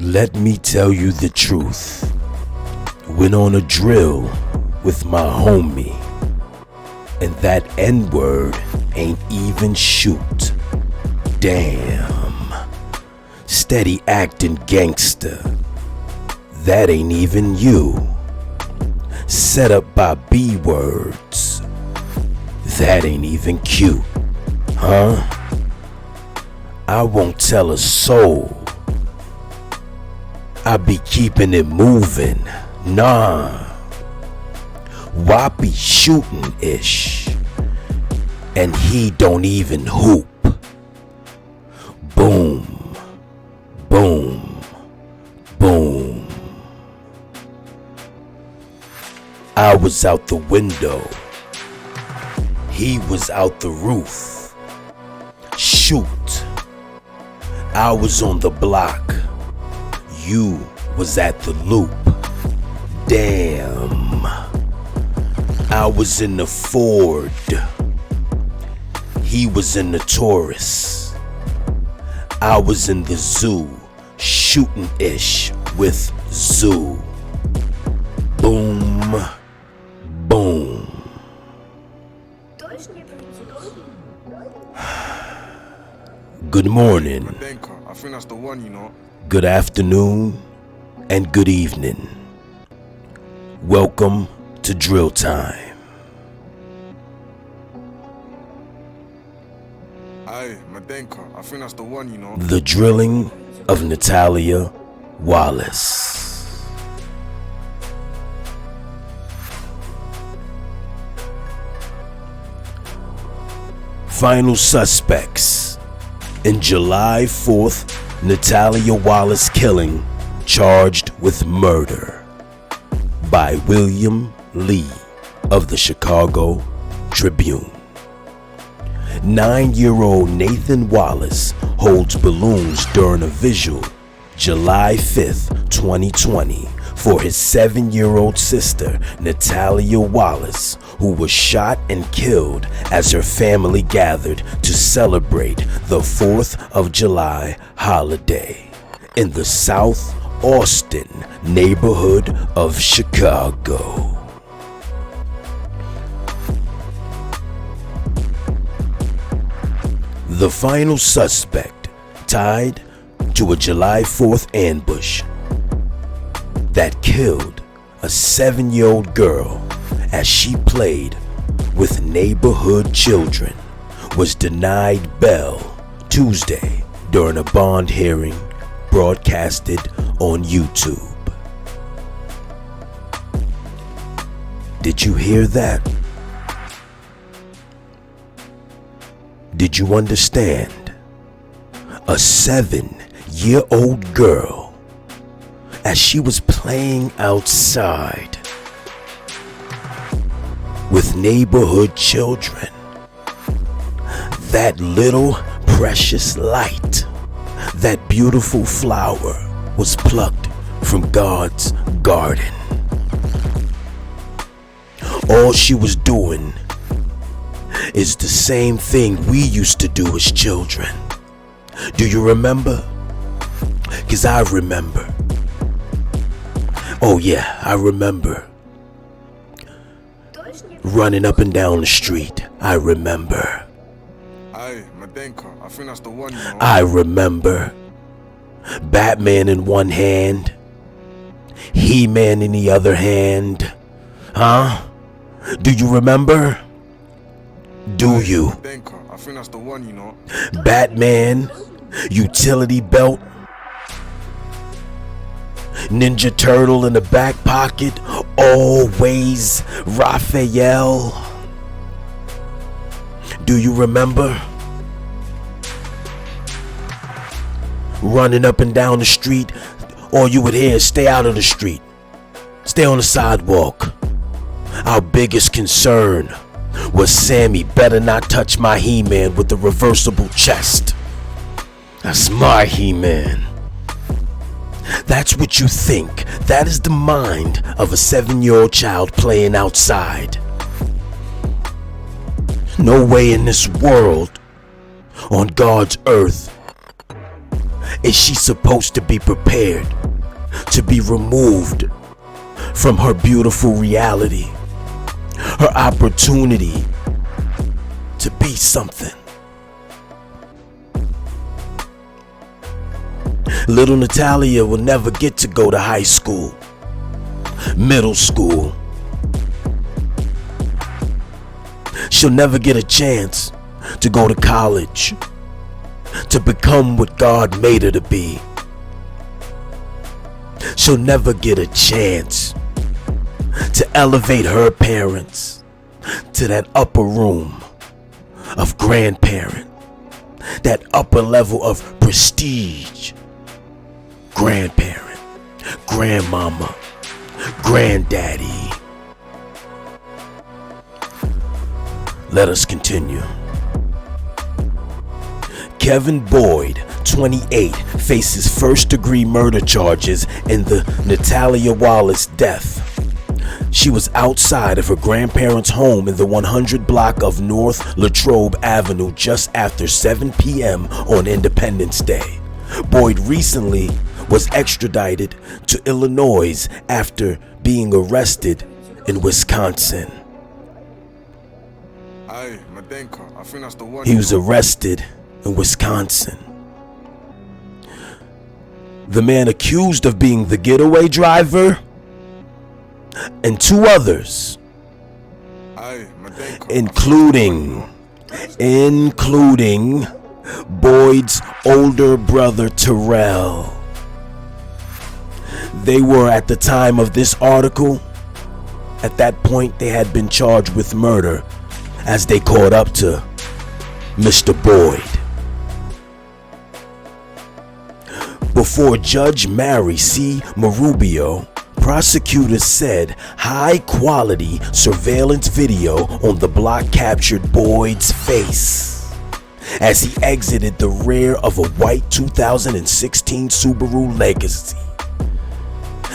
Let me tell you the truth. Went on a drill with my homie, and that N-word ain't even shoot. Damn. Steady acting gangster. That ain't even you. Set up by B-words. That ain't even cute. Huh? I won't tell a soul. I be keeping it moving. Nah. Whoppy shooting-ish. And he don't even hoop. Boom. Boom. Boom. I was out the window. He was out the roof. Shoot. I was on the block. You was at the loop. Damn. I was in the Ford. He was in the Taurus. I was in the zoo, shooting-ish with Zoo. Boom. Boom. Good morning. I think that's the one, you know. Good afternoon and good evening. Welcome to Drill Time. Aye, Madenka, I think that's the one, you know. The drilling of Natalia Wallace. Final suspects in July 4th Natalia Wallace killing charged with murder by William Lee of the Chicago Tribune. 9-year-old Nathan Wallace holds balloons during a vigil July 5th, 2020 for his 7-year-old sister Natalia Wallace, who was shot and killed as her family gathered to celebrate the 4th of July holiday in the South Austin neighborhood of Chicago. The final suspect tied to a July 4th ambush that killed a 7-year-old girl as she played with neighborhood children was denied bail Tuesday during a bond hearing broadcasted on YouTube. Did you hear that? Did you understand? A 7-year-old girl, as she was playing outside with neighborhood children, that little precious light, that beautiful flower was plucked from God's garden. All she was doing is the same thing we used to do as children. Do you remember? 'Cause I remember. Oh yeah, I remember. Running up and down the street, I remember. Aye, Madenka, I think that's the one, you know. I remember. Batman in one hand, He-Man in the other hand. Huh? Do you remember? Do you? Madenka, I think that's the one, you know. Batman, utility belt, Ninja Turtle in the back pocket, always Raphael. Do you remember? Running up and down the street, all you would hear is stay out of the street. Stay on the sidewalk. Our biggest concern was Sammy better not touch my He-Man with the reversible chest. That's my He-Man. That's what you think. That is the mind of a 7-year-old child playing outside. No way in this world, on God's earth, is she supposed to be prepared to be removed from her beautiful reality, her opportunity to be something. Little Natalia will never get to go to high school, middle school. She'll never get a chance to go to college, to become what God made her to be. She'll never get a chance to elevate her parents to that upper room of grandparent, that upper level of prestige. Grandparent, grandmama, granddaddy. Let us continue. Kevin Boyd, 28, faces first-degree murder charges in the Natalia Wallace death. She was outside of her grandparents' home in the 100 block of North Latrobe Avenue just after 7 p.m. on Independence Day. Boyd recently was extradited to Illinois after being arrested in Wisconsin. Aye, Madenka, I think that's the one. He was arrested in Wisconsin. The man accused of being the getaway driver and two others, Aye, Madenka, including Boyd's older brother Terrell. They were, at the time of this article, at that point they had been charged with murder as they caught up to Mr. Boyd. Before Judge Mary C. Marubio, prosecutors said high-quality surveillance video on the block captured Boyd's face as he exited the rear of a white 2016 Subaru Legacy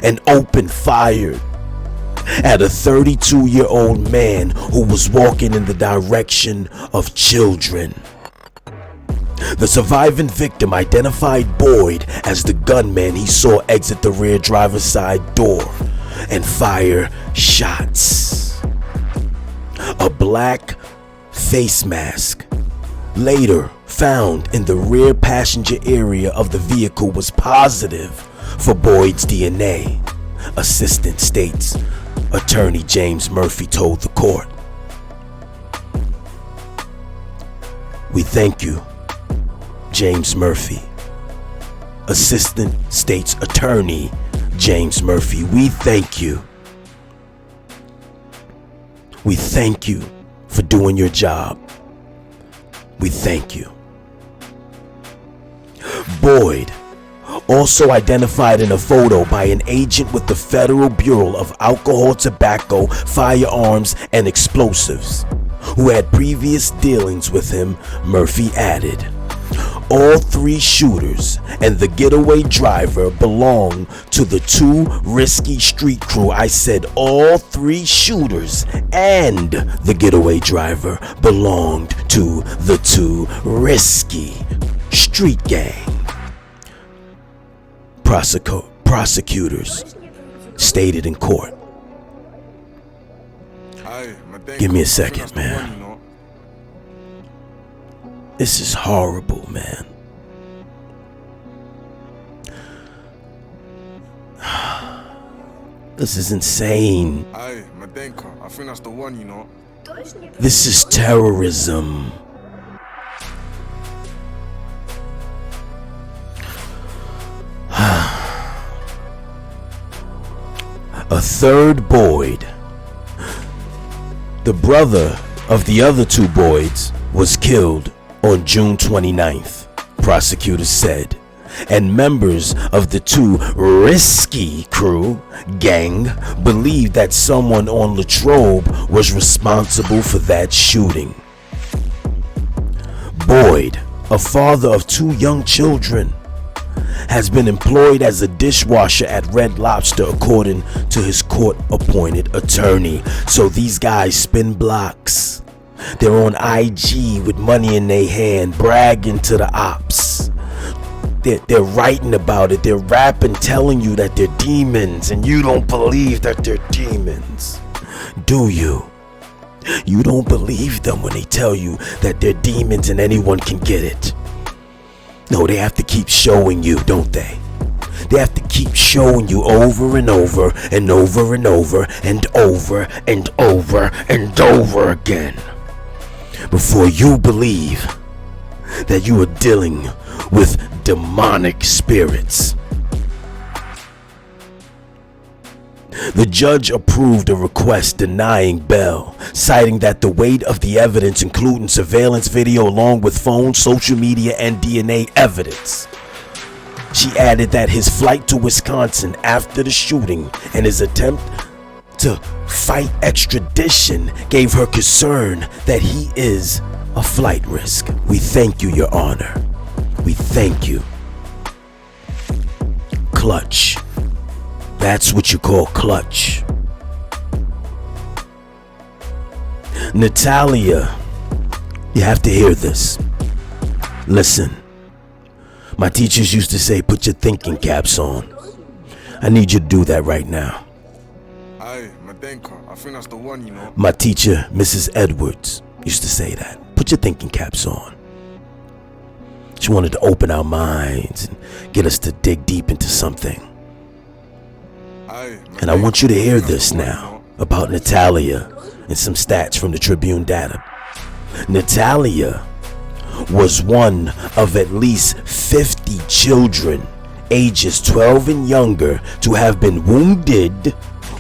and opened fire at a 32-year-old man who was walking in the direction of children. The surviving victim identified Boyd as the gunman he saw exit the rear driver's side door and fire shots. A black face mask later found in the rear passenger area of the vehicle was positive for Boyd's DNA, Assistant State's Attorney James Murphy told the court. We thank you, James Murphy. Assistant State's Attorney James Murphy, we thank you. We thank you for doing your job. We thank you. Boyd, also identified in a photo by an agent with the Federal Bureau of Alcohol, Tobacco, Firearms, and Explosives, who had previous dealings with him, Murphy added. All three shooters and the getaway driver belong to the two risky street crew. I said all three shooters and the getaway driver belonged to the two risky street gang. Prosecutors stated in court. Give me a second, man. This is horrible, man. This is insane. Aye, Madenka, I think that's the one, you know. This is terrorism. A third Boyd, the brother of the other two Boyds, was killed on June 29th, prosecutors said, and members of the two risky crew gang believed that someone on Latrobe was responsible for that shooting. Boyd, a father of two young children, has been employed as a dishwasher at Red Lobster according to his court-appointed attorney. So these guys spin blocks. They're on IG with money in their hand, bragging to the ops. they're writing about it, they're rapping, telling you that they're demons, and you don't believe that they're demons, do you? You don't believe them when they tell you that they're demons and anyone can get it. No, they have to keep showing you, don't they? They have to keep showing you over and over and over and over and over and over and over again before you believe that you are dealing with demonic spirits. The judge approved a request denying bail, citing that the weight of the evidence, including surveillance video along with phone, social media, and DNA evidence. She added that his flight to Wisconsin after the shooting and his attempt to fight extradition gave her concern that he is a flight risk. We thank you, Your Honor. We thank you. Clutch. That's what you call clutch. Natalia, you have to hear this. Listen. My teachers used to say, put your thinking caps on. I need you to do that right now. Aye, Madenka, I think that's the one, you know. My teacher, Mrs. Edwards, used to say that. Put your thinking caps on. She wanted to open our minds and get us to dig deep into something. Aye, And I want you to hear this now about Natalia and some stats from the Tribune data. Natalia was one of at least 50 children ages 12 and younger to have been wounded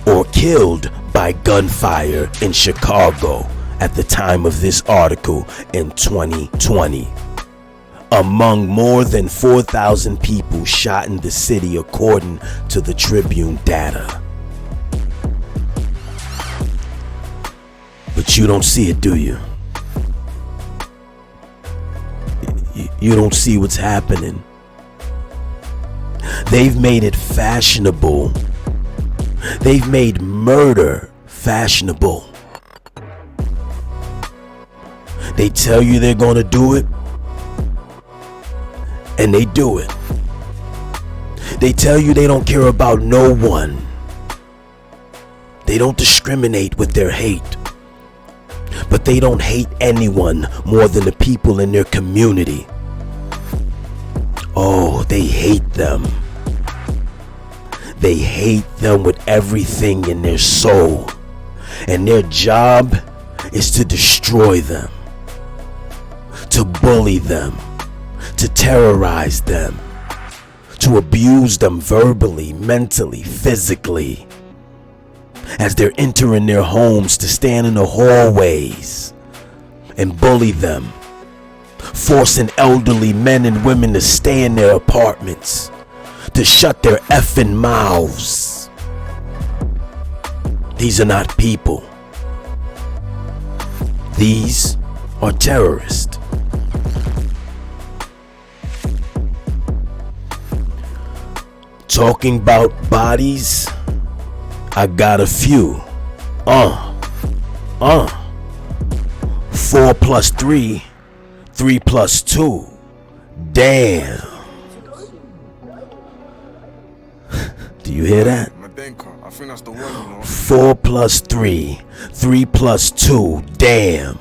or killed by gunfire in Chicago at the time of this article in 2020. Among more than 4,000 people shot in the city according to the Tribune data. But you don't see it, do you? You don't see what's happening. They've made it fashionable. They've made murder fashionable. They tell you they're gonna do it, and they do it. They tell you they don't care about no one. They don't discriminate with their hate. But they don't hate anyone more than the people in their community. Oh, they hate them. They hate them with everything in their soul. And their job is to destroy them, to bully them, to terrorize them, to abuse them verbally, mentally, physically. As they're entering their homes, to stand in the hallways and bully them, forcing elderly men and women to stay in their apartments, to shut their effing mouths. These are not people. These are terrorists. Talking about bodies, I got a few. 4 plus 3, 3 plus 2. Damn. Do you hear that? Madenka, I think that's the one, you know. 4 plus 3, 3 plus 2. Damn.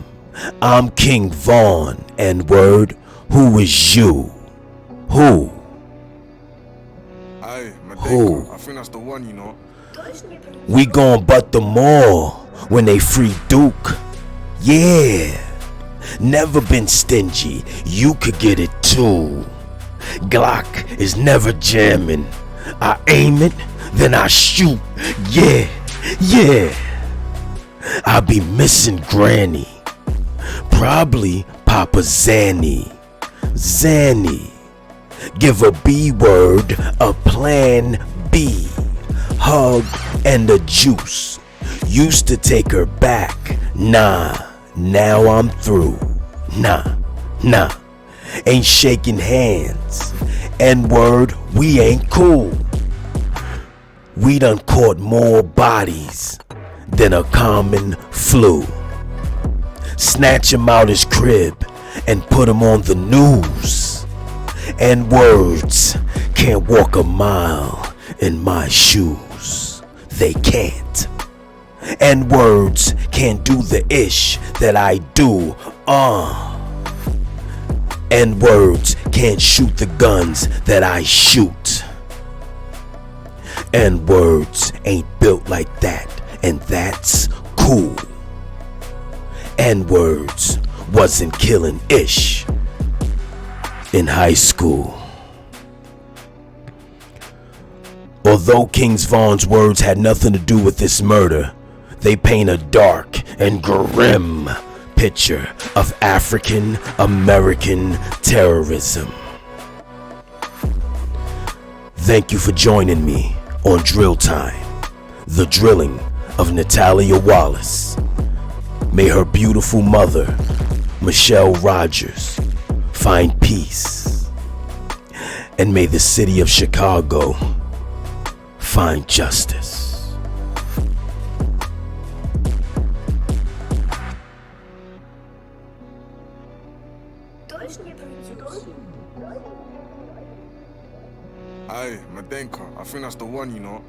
I'm King Vaughn, N-word. Who is you? Who? Aye, Madenka, Who? I think that's the one, you know. We gon' butt them all when they free Duke. Yeah. Never been stingy. You could get it too. Glock is never jamming. I aim it, then I shoot. Yeah. Yeah. I be missing Granny. Probably Papa Zanny. Zanny. Give a B word a plan B. Hug and the juice. Used to take her back. Nah, now I'm through. Nah. Ain't shaking hands. N-word, we ain't cool. We done caught more bodies than a common flu. Snatch him out his crib and put him on the news. And words can't walk a mile in my shoes. They can't. And words can't do the ish that I do. And words can't shoot the guns that I shoot. And words ain't built like that, and that's cool. And words wasn't killing ish in high school. Although Kings Vaughn's words had nothing to do with this murder, they paint a dark and grim picture of African American terrorism. Thank you for joining me on Drill Time, the drilling of Natalia Wallace. May her beautiful mother, Michelle Rogers, find peace. And may the city of Chicago find justice. Aye, Madenka, I think that's the one, you know.